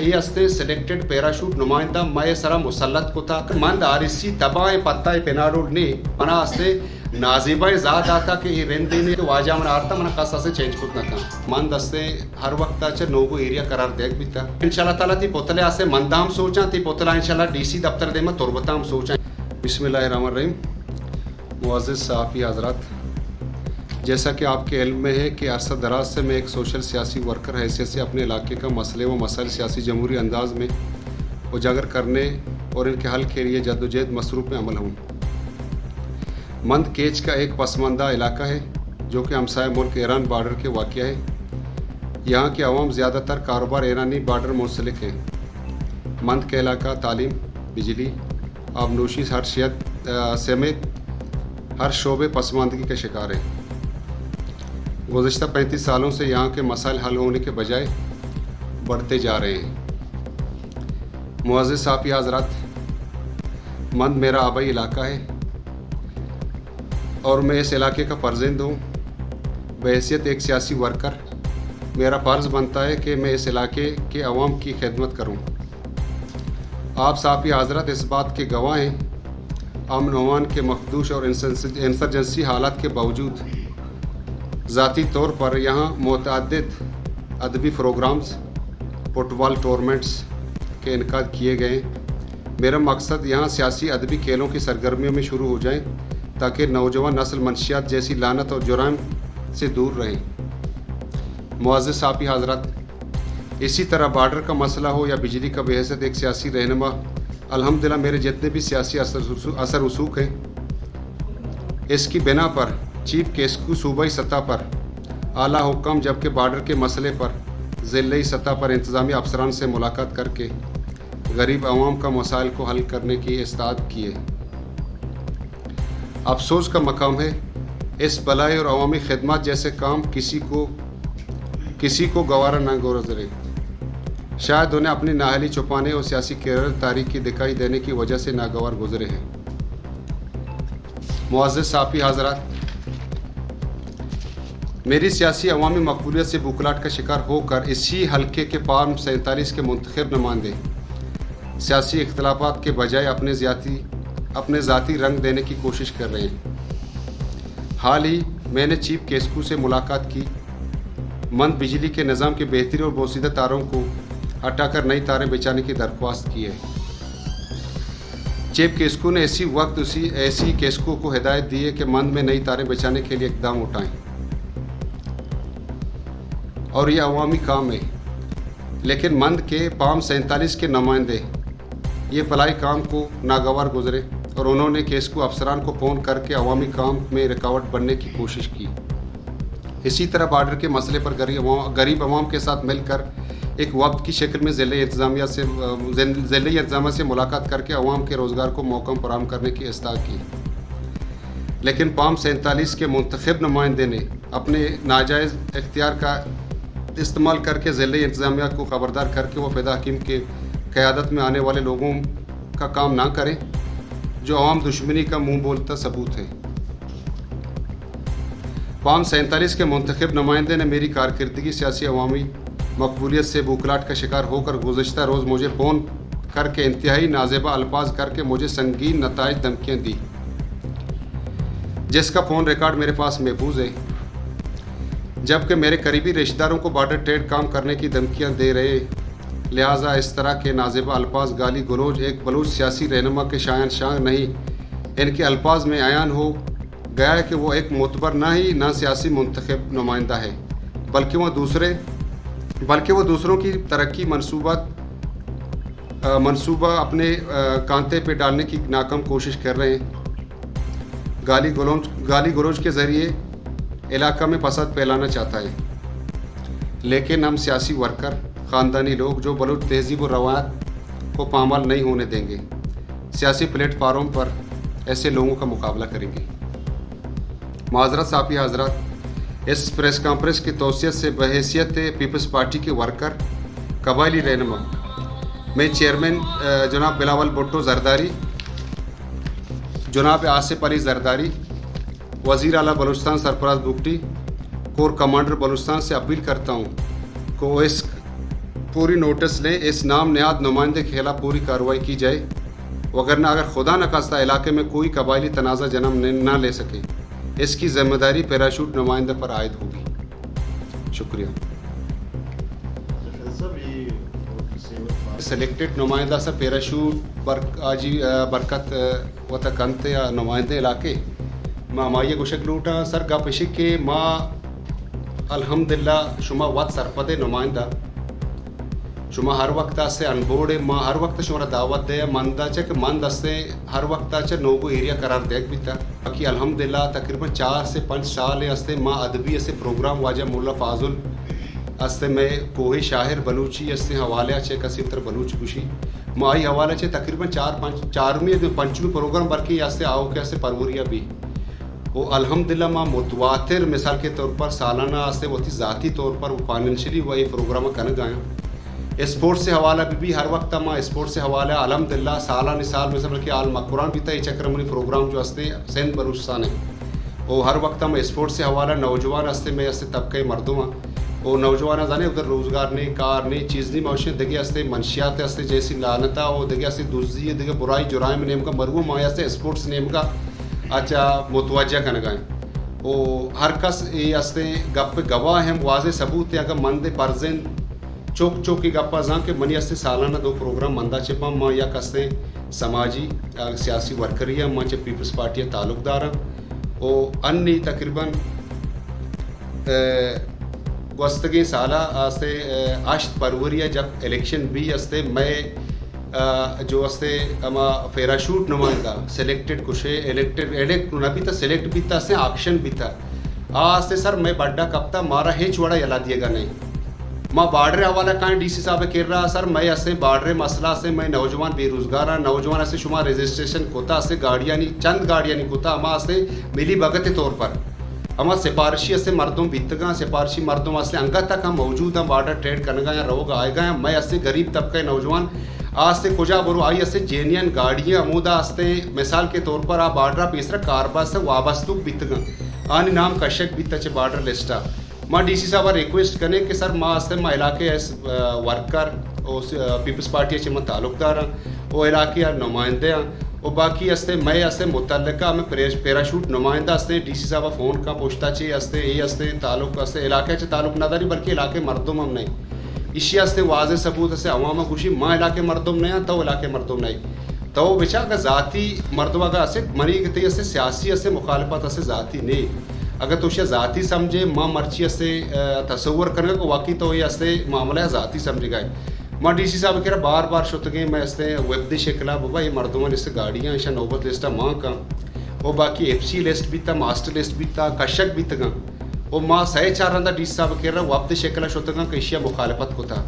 ای هسته selected parachute نماینده مای سرا مسلط کتا من آرسی تبای پتای پنارول نی منا هسته نازیبای زاد آتا که ای رندی نی واجه من آرتا من قصه سے چینج کتنا کن من دسته هر وقت چه نوگو ایریا قرار دیگ بیتا انشاءاللہ تعالی تی پوتلے آسے مندام سوچاں تی پوتلا انشاءاللہ ڈی سی دفتر دے میں تربتام سوچاں. بسم اللہ الرحمن الرحیم. معزز صحافی حضرات، جیسا کہ آپ کے علم میں ہے کہ عرصہ دراز سے میں ایک سوشل سیاسی ورکر حیثیت سے اپنے علاقے کا مسئلے و مسائل سیاسی جمہوری انداز میں اجاگر کرنے اور ان کے حل کے لیے جدوجہد مصروف میں عمل ہوں. مند کیچ کا ایک پسماندہ علاقہ ہے جو کہ ہمسائے ملک ایران بارڈر کے واقع ہے. یہاں کے عوام زیادہ تر کاروبار ایرانی بارڈر منسلک ہیں. مند کا علاقہ تعلیم، بجلی، آبنوشی حرشیت سمیت ہر شعبے پسماندگی کا شکار ہے. گزشتہ 35 سالوں سے یہاں کے مسائل حل ہونے کے بجائے بڑھتے جا رہے ہیں. معزز صحافی حضرات، مند میرا آبائی علاقہ ہے اور میں اس علاقے کا فرزند ہوں. بحیثیت ایک سیاسی ورکر میرا فرض بنتا ہے کہ میں اس علاقے کے عوام کی خدمت کروں. آپ صحافی حضرات اس بات کے گواہ ہیں، امن و امان کے مخدوش اور انسرجنسی حالات کے باوجود ذاتی طور پر یہاں متعدد ادبی پروگرامز، فٹ بال ٹورنامنٹس کے انعقاد کیے گئے. میرا مقصد یہاں سیاسی ادبی کھیلوں کی سرگرمیوں میں شروع ہو جائیں تاکہ نوجوان نسل منشیات جیسی لعنت اور جرائم سے دور رہیں. معزز صحافی حضرات، اسی طرح بارڈر کا مسئلہ ہو یا بجلی کا بحیثیت ایک سیاسی رہنما الحمدللہ میرے جتنے بھی سیاسی اثر رسوخ ہیں اس کی بنا پر چیف کیسکو صوبائی سطح پر اعلیٰ حکام جبکہ بارڈر کے مسئلے پر ضلعی سطح پر انتظامی افسران سے ملاقات کر کے غریب عوام کا مسائل کو حل کرنے کی استعداد کیے. افسوس کا مقام ہے اس بلائی اور عوامی خدمات جیسے کام کسی کو گوارا نہ گزرے. شاید انہیں اپنی نااہلی چھپانے اور سیاسی کیریئر تاریخ کی دکھائی دینے کی وجہ سے ناگوار گزرے ہیں. معزز صحافی حضرات، میری سیاسی عوامی مقبولیت سے بوکلاٹ کا شکار ہو کر اسی حلقے کے فارم 47 کے منتخب نمائندے سیاسی اختلافات کے بجائے اپنے ذاتی رنگ دینے کی کوشش کر رہے ہیں. حال ہی میں نے چیف کیسکو سے ملاقات کی. مند بجلی کے نظام کے بہتری اور بوسیدہ تاروں کو ہٹا کر نئی تاریں بچھانے کی درخواست کی ہے. چیف کیسکو نے ایسی کیسکو کو ہدایت دی ہے کہ مند میں نئی تاریں بچھانے کے لیے اقدام اٹھائیں اور یہ عوامی کام ہے. لیکن مند کے فارم 47 کے نمائندے یہ فلاحی کام کو ناگوار گزرے اور انہوں نے کیسکو افسران کو فون کر کے عوامی کام میں رکاوٹ بننے کی کوشش کی. اسی طرح بارڈر کے مسئلے پر غریب عوام کے ساتھ مل کر ایک وفد کی شکل میں ضلعی انتظامیہ سے ملاقات کر کے عوام کے روزگار کو موقع فراہم کرنے کی استدعا کی. لیکن فارم 47 کے منتخب نمائندے نے اپنے ناجائز اختیار کا استعمال کر کے ضلعی انتظامیہ کو خبردار کر کے وہ فدا حکیم کے قیادت میں آنے والے لوگوں کا کام نہ کریں جو عوام دشمنی کا منہ بولتا ثبوت ہے. فارم 47 کے منتخب نمائندے نے میری کارکردگی سیاسی عوامی مقبولیت سے بوکلاٹ کا شکار ہو کر گزشتہ روز مجھے فون کر کے انتہائی نازیبا الفاظ کر کے مجھے سنگین نتائج دھمکیاں دی، جس کا فون ریکارڈ میرے پاس محفوظ ہے. جبکہ میرے قریبی رشتہ داروں کو بارڈر ٹریڈ کام کرنے کی دھمکیاں دے رہے، لہٰذا اس طرح کے نازیبا الفاظ گالی گلوچ ایک بلوچ سیاسی رہنما کے شان نہیں. ان کے الفاظ میں عیان ہو گیا ہے کہ وہ ایک معتبر نہ سیاسی منتخب نمائندہ ہے بلکہ وہ دوسروں کی ترقی منصوبہ اپنے کانتے پہ ڈالنے کی ناکام کوشش کر رہے ہیں. گالی گلوچ کے ذریعے علاقہ میں فساد پھیلانا چاہتا ہے. لیکن ہم سیاسی ورکر، خاندانی لوگ جو بلوچ تہذیب و روایات کو پامال نہیں ہونے دیں گے، سیاسی پلیٹ فارم پر ایسے لوگوں کا مقابلہ کریں گے. معذرت صحافی حضرات، اس پریس کانفرنس کی توسیع سے بحیثیت پیپلز پارٹی کے ورکر، قبائلی رہنما، میں چیئرمین جناب بلاول بھٹو زرداری، جناب آصف علی زرداری، وزیر اعلیٰ بلوچستان سرفراز بگٹی، کور کمانڈر بلوچستان سے اپیل کرتا ہوں کہ فوری نوٹس لیں, اس نام نہاد نمائندے کے خلاف پوری کارروائی کی جائے, وگرنہ اگر خدا نخواستہ علاقے میں کوئی قبائلی تنازع جنم نہ لے سکے اس کی ذمہ داری پیراشوٹ نمائندے پر عائد ہوگی. شکریہ. سلیکٹڈ نمائندہ سر پیراشوٹ برکت و تکنتے نمائندے علاقے مایا گوشک لوٹا سر گا پشک کے ماں الحمدللہ شما وقت سرپدے نمائندہ شما ہر وقت سے انبوڑے ماں ہر وقت شما دعوت دے مندہ چک مند سے ہر وقت چ نوگو ایریا قرار دیکھ بھی تھا. باقی الحمدللہ تقریباً 4 سے 5 سال ہستے ماں ادبی سے پروگرام واجہ مولا فاضل ہستے میں کوہ شاہر بلوچی ہستے حوالے چے کسیم تر بلوچ کشی ماں آئی حوالے چے تقریباً 4 پنچمی پروگرام برکی ہستے آؤ کے ہستے پروریا بھی وہ الحمدللہ ماں متواتر مثال کے طور پر سالانہ ہستے وہ تھی ذاتی طور پر وہ فائنینشلی وہ یہ پروگرام کرنے گایا. اسپورٹ سے حوالہ بھی ہر وقت ماں اسپورٹ سے حوالہ الحمدللہ سالانہ سال میں سے بلکہ عالم قرآن بھی تھا یہ چکرمنی پروگرام جو ہستے سندھ بلوچستان ہے وہ ہر وقت میں اسپورٹ سے حوالہ نوجوان ہستے میں ہستے طبقہ مردمہ وہ نوجوان جانے ادھر روزگار نہیں کار نہیں چیز نہیں موشن دگی ہستے منشیات ہستے جیسی لانتا وہ دگی ہستے دوسری دگی برائی جرائم نیم کا مرغوم ماں ہستے اسپورٹس نیم کا اچھا متوجہ کرنے گئے وہ ہر کس یہ ہستے گپ گواہ ہیں واضح ثبوت ہے اگر مند پرزن چوک چوک کی گپا زاں کہ منی ہستے سالانہ 2 پروگرام مندہ چپا ماں یا کستے سماجی سیاسی ورکری ماں چے پیپلز پارٹی تعلق دار وہ انی تقریباً گوستگی سالہ ہستے 8 فروری جب الیکشن بھی ہستے میں جو ہستے اما پیراشوٹ نمائندہ سلیکٹڈ کشے الیکٹ نبی تھا سلیکٹ بھی تھا ہستے آکشن بھی تھا آستے سر میں بڑا کب تھا مارا ہیچ وڑا یلا دیے گا نہیں ماں بارڈر حوالہ کہیں ڈی سی صاحب کر رہا سر میں ہستے بارڈر مسئلہ سے میں نوجوان بے روزگار ہاں نوجوان ہستے شما رجسٹریشن کوتا ہستے گاڑیاں نہیں چند گاڑیاں نہیں کوتا اما ہستے ملی بگت طور پر اما سپارشی ہستے مردم بیتگاں سپارشی مردم ہستے انگا تک ہم موجود ہیں بارڈر ٹریڈ کرنے گا یا رہو گا آئے گا میں ہستے غریب طبقہ نوجوان آستے کجا برو آئی ہستے جینین گاڑیاں عمودہ ہستے مثال کے طور پر آپ بارڈر پیسرا کاربا سے وابستو بیتگاں آنی نام کشک بیتا چے بارڈر لسٹا ماں ڈی سی صاحب ریکویسٹ کرنے کہ سر ماں ہستے ماں علاقے ایس ورکر پیپلز پارٹی سے میں تعلق دار ہاں وہ علاقے نمائندے ہیں وہ باقی ہستے میں ہستے متعلقہ میں پیراشوٹ نمائندہ ہستے ڈی سی صاحب فون کا پوچھتا چاہیے ہستے یہ ہستے تعلق ہستے علاقے سے تعلق نہ داری بلکہ علاقے مردم ہم نہیں اسی ہستے واضح ثبوت ہستے عوام خوشی ماں علاقے مردم نہیں ہیں تو علاقے مردم نہیں تو بچا کا ذاتی مردمہ کا ہستے منی کہتے ہستے سیاسی ہستے مخالفت ہستے ذاتی نہیں اگر تو اسے ذاتی سمجھے ماں مرچی ہستے تصور کرنے کو واقعی تو یہ ہستے معاملہ ذاتی سمجھے گئے ماں ڈی سی صاحب کہہ رہا بار شت گئے میں ہستے ویب دی شکلہ بابا یہ مردمان اس سے گاڑیاں ایشا نوبت لسٹا ماں کا وہ باقی ایف سی لسٹ بھی تھا ماسٹر لسٹ بھی تھا کشک بھی تھا وہ ماں سہی چار رہا ڈی سی صاحب کہہ رہا ویب دی شکلہ شت گا کہ ایشیا مخالفت کو تھا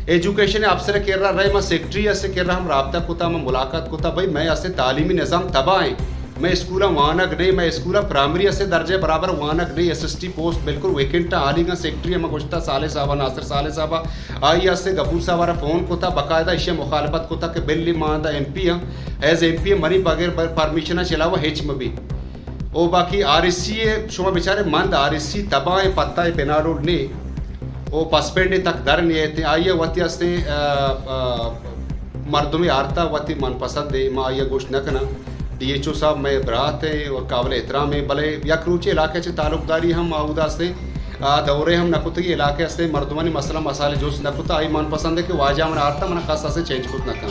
ایجوکیشن افسر کہہ رہا رہے ماں سیکٹری ہستے کہہ رہا ہم رابطہ کو تھا میں ملاقات کو تھا بھائی میں ہستے تعلیمی نظام تباہ ہیں میں اسکولہ وانک نہیں میں اسکولہ پرائمری ہستے درجے برابر وانک نہیں ایس ایس ٹی پوسٹ بالکل ویکنٹ آلی گا سیکٹری میں گوشتا سالے صاحبہ ناصر سالے صاحبہ آئی ہستے گبور صاحبہ فون کو تھا باقاعدہ ایشیا مخالفت کو تھا کہ بلی ماندہ ایم پی ہیں ایز ایم پی منی بغیر پرمیشنہ چلاوا ہیچ میں بھی وہ باقی آر ایس سی شما بیچارے مند آر ایس سی تباہ پتہ پینا روڈ نے وہ پسپینڈ تک در نہیں آئے آئیے وتی ہستے مردمی آرتا وتی من پسند ہے ماں آئیے گوشت نہ کنا ڈی ایچ او صاحب میں برات ہے اور قابل احترام ہے بلے یک روچے علاقے سے تعلق داری ہم آؤدہ سے دورے ہم نکوتگی علاقے سے مردمانی مسئلہ مسائل جو نکوتا آئی من پسند ہے کہ واجہ من آرتا من خاصا سے چینج کت نکا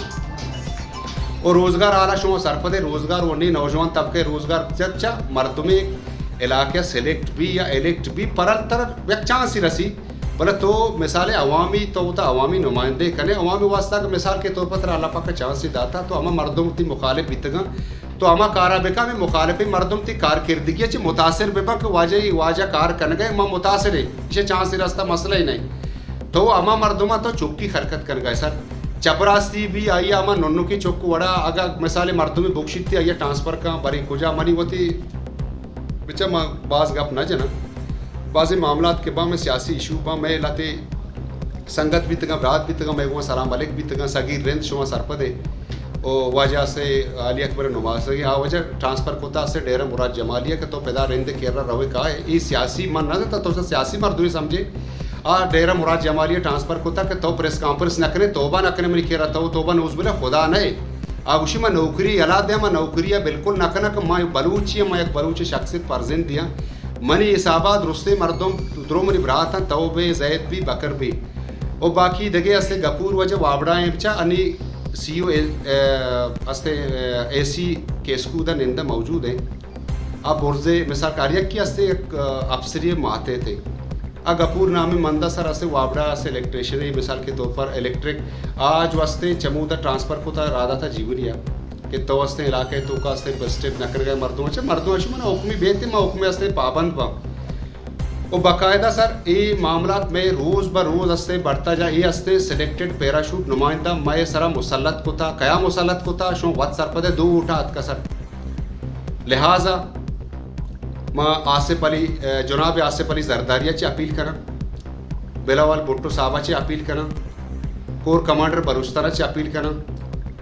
اور روزگار آلہ شما سرپدے روزگار ونی نوجوان طبقے روزگار چچا مردمی علاقے سلیکٹ بھی یا الیکٹ بھی پرل تر یک چانس ہی رسی بلے تو مثال عوامی تو ہوتا عوامی نمائندے کنے عوامی واسطہ کہ مثال کے طور پر تر اللہ پاک کا چانس ہی داتا تو اما مردم تی مخالف بیتگا تو اما کارا بکا میں مخالفی مردم تی کارکردگی چی متاثر بپا کہ واجہ کار کرنے گئے اما متاثر ہے اسے چانس ہی رستہ مسئلہ ہی نہیں تو اما مردمہ تو چوکی حرکت کر گئے سر چپراستی بھی آئی اما ننو کی چوک وڑا اگر مثال مردمی بکشیت تھی آئی ٹرانسفر کا بری کجا منی ہوتی بچہ بعض گپ نہ جنا بعض معاملات کے بعد میں سیاسی ایشو با میں لاتے سنگت بھی تگا برات بھی تگا میں وہاں سلام علیک بھی تگا سگیر رند شما سرپدے او وجہ سے علی اکبر نماز گئی آ وجہ ٹرانسفر کوتا سے ڈیرہ مراد جمالیہ کہ تو پیدا رند کیر رہا روے کا ہے یہ سیاسی من نہ دیتا تو سیاسی مردمی سمجھے ڈیرہ مراد جمالیہ ٹرانسفر کوتا کہ تو پریس کانفرنس نہ کرے توبہ نہ کرے منی کہہ رہا تو توبہ نوز بلا خدا نئے آگوشی میں نوکری الا دیا میں نوکریہ بالکل نہ کرنا کہ میں بلوچی میں ایک بلوچ شخصیت پرزند دیا منی حسابات رستے مردم درو منی براتاں تو بے زید بھی بکر بھی اور باقی دگے استے گپور وجہ وابڑائیں بچا انی سی او استے اے سی کیسکو دا نندہ موجود ہیں اب برزے مثال کاریہ کی استے ایک افسری ماتے تھے گپور نامی مندہ سر اسے وابڑا اسے الیکٹریشن ہے مثال کے طور پر الیکٹرک آج واسطے چمودہ ٹرانسفر کو تھا رادہ تھا جیوریا کہ تو استے علاقے تو کا استے بسٹیپ نہ کر گئے مردوں اچھا میں حکمی بیتے میں حکمی استے پابند پا اور باقاعدہ سر یہ معاملات میں روز بروز استے بڑھتا جا یہ استے سلیکٹڈ پیراشوٹ نمائندہ میں سرا مسلط کو تھا کیا مسلط کو تھا شو وقت سر پدے دو اٹھا ات کا سر لہٰذا میں آصف علی جناب آصف علی زرداریہ چی اپیل کرا بلاول بھٹو صاحبہ چی اپیل کرا کور کمانڈر بلوچستان چی اپیل کرا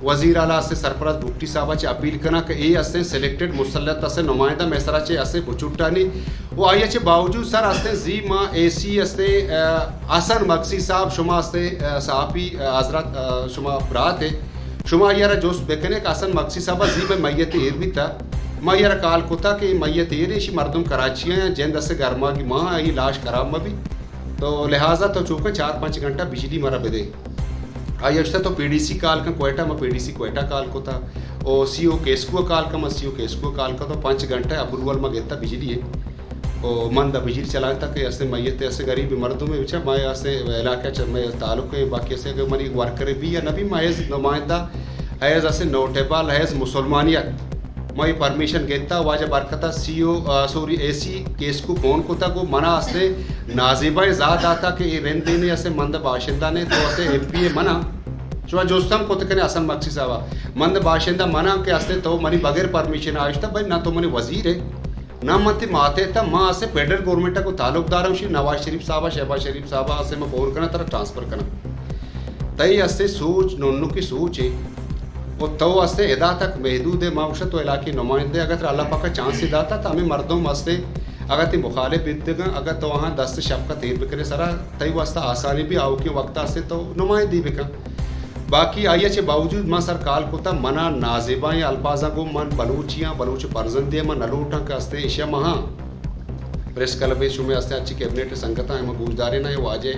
وزیر اعلیٰ سے سرپرست بھٹی صاحبہ چی اپیل کرا کہ یہ اسے سلیکٹڈ مسلط اسے نمائندہ میسرا چی اسے بچوٹانی وہ آئیے چی باوجود سر اسے زی ماں اے سی اسے حسن مقصی صاحب شما اسے صحافی حضرت شما برات ہے شما یارا جوست بکنے کہ حسن مقصی صاحبہ زی میں میت ایر بھی تھا ماں یارا کال کو تھا کہ میت ایر ایشی مردم کراچی ہیں جند اسے گرما کی ماں آئی لاش خراب میں بھی تو لہٰذا تو چونکہ 4-5 گھنٹہ بجلی مرا بدے آئی اچھتا تو پی ڈی سی کال کا کوئٹہ میں پی ڈی سی کوئٹہ کال کو تھا اور سی او کیسکو کال کا میں سی او کیسکو کال کا تو 5 گھنٹہ ابروال میں گیتا بجلی ہے اور مندہ بجلی چلائے تھا کہ ایسے میت ایسے غریب مردوں میں بچا میں ایسے علاقہ میں تعلق ہے باقی ایسے اگر منی ورکر بھی یا نبی محض نمائندہ حیض ایسے نوٹیبل حیض مسلمانیت میں پرمیشن گیتا واجہ برکتا سی او سوری اے سی کیس کو فون کو تھا کو منع اسے نازیبہ ذات آتا کہ یہ رین دینے ایسے مند باشندہ نے تو اسے ایم پی اے منع شما جوستم کو تکنے حسن مقصی صاحبہ مند باشندہ منع کہ اسے تو منی بغیر پرمیشن آئشتا بھائی نہ تو منی وزیر ہے نہ منتی ماتے تھا ماں اسے فیڈرل گورنمنٹ کو تعلق دار ہوں نواز شریف صاحبہ شہباز شریف صاحبہ اسے میں فون کرنا طرح ٹرانسفر کرنا تئی اسے سوچ نونو کی سوچ ہے اور تو اسے ادا تک محدود ہے معاشرت و علاقی نمائندے اگر اللہ پاک کا چانس ہی داتا تو ہمیں مردوں واسطے اگر تی مخالف بیتگا اگر تو وہاں دست شب کا تیر بکرے سرا تی واسطہ آسانی بھی آؤ کے وقت سے تو نمائندی بکا باقی آئیے چھے باوجود ماں سر کال کو تا منع نازیبائیں الفاظاں کو من بلوچیاں بلوچ پرزندیاں من نلوٹاں کا استے اشیاء مہاں پریس کلبے شو میں استے اچھی کیبنیٹ سنگتاں ہیں گوشدارے نہ واجے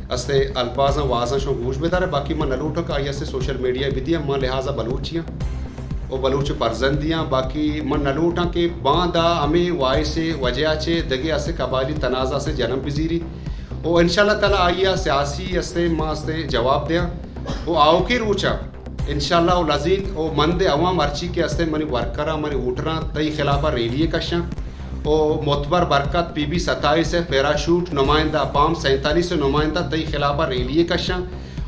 استے الفاظاں واضح شو گوش بیدار ہے باقی من نلوٹاں کا آئیے سے سوشل میڈیا بھی دیا ماں لہٰذا بلوچیاں اور بلوچ پرزندیاں باقی من نلوٹاں کے باندھا ہمیں وائی سے وجہ چے دگے اسے قبائلی تنازع سے جنم پذیری اور انشاءاللہ تعالیٰ آئیے سیاسی استے ماں استے جواب دیا وہ آؤ کی روچا انشاءاللہ او لذید او مند عوام ارچی کے استے منی ورکرہ منی اوٹرہ تئی خلافہ ریلیے کشاں او معتبر برکت پی بی 27 ہے پیراشوٹ نمائندہ پام 47 نمائندہ تئی خلافہ ریلیے کشاں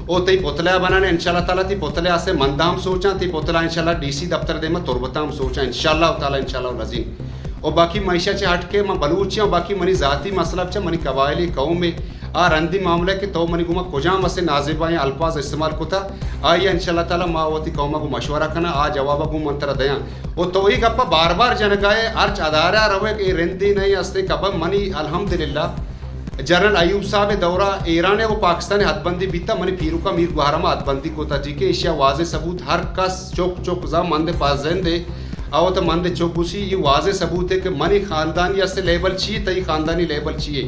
او تئی پتلہ بنانے انشاءاللہ تعالیٰ تی پتلہ سے مندام سوچاں تی پتلہ انشاءاللہ ڈی سی دفتر دے میں تربتام سوچاں انشاءاللہ تعالیٰ انشاءاللہ لذید اور باقی معیشہ چے ہٹ کے میں بلوچیاں باقی منی ذاتی مسئلہ چا منی قبائلی قوم میں رندی معاملہ کہ تو منی گما کجام اسے نازیبائیں الفاظ استعمال کو تھا آئیے انشاءاللہ تعالیٰ ماوتی قومہ کو مشورہ کرنا جوابہ کو منترہ دیاں اور تو ہی گپا بار بار جنگائے ارچ ادارہ روے کہ رندی نہیں استے کبا منی الحمدللہ جنرل ایوب صاحب دورہ ایران ہے وہ پاکستان حد بندی بیتا منی پیرو کا میر گوہرہ حد بندی کو تھا جی کہ اشیاء واضح ثبوت ہر کس چوک چوک زا مند پاس زندے آو تو مند چوک گوشی یہ واضح ثبوت ہے کہ منی خاندانی اسے لیبل چیئے تئی خاندانی لیبل چیئے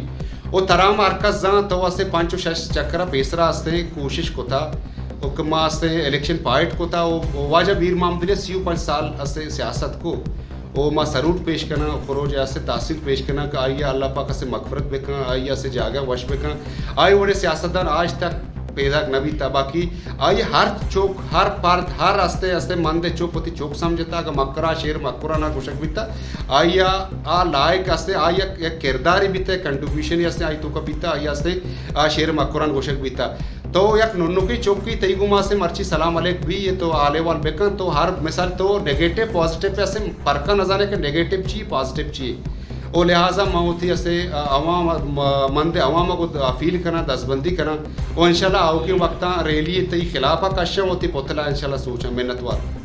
وہ ترام ارکس زاں تو اسے 5-6 چکرہ پیسرا استے کوشش کو تھا حکمہ استے الیکشن پائٹ کو تھا وہ واجہ بیر محمد نے 35 سال اسے سیاست کو وہ ماں سروٹ پیش کرنا خروج ایسے تحصیل پیش کرنا کہ آئیے اللہ پاک سے مغفرت بکنا آئیے اسے جاگہ وش بکنا آئیے وڑے سیاستدان آج تک پیدا نبی تھا باقی آئیے ہر چوک ہر پارت ہر استے استے مندے چوک پتی چوک سمجھتا کہ مکرہ شیر مکرہ نہ گوشک بیتا آئیے لائق استے آئیے ایک کرداری بیتا کنٹریبیوشن استے آئی تو کا بیتا آئیے استے شیر مکرہ گوشک بیتا تو یک ننکی چوکی تیگو ماں سے مرچی سلام علیک بھی یہ تو آلے وال بکن تو ہر مثال تو نیگیٹو پازیٹیو پہ اسے پرکا نظانے کہ نیگیٹو چیئے پازیٹیو چیئے اور لہٰذا موتی اسے عوام مند عوام کو فیل کرنا دستبندی کرنا اور انشاءاللہ آؤ کے وقتاں ریلی تی خلافہ کشاں ہوتی پتلا انشاءاللہ سوچاں محنت وار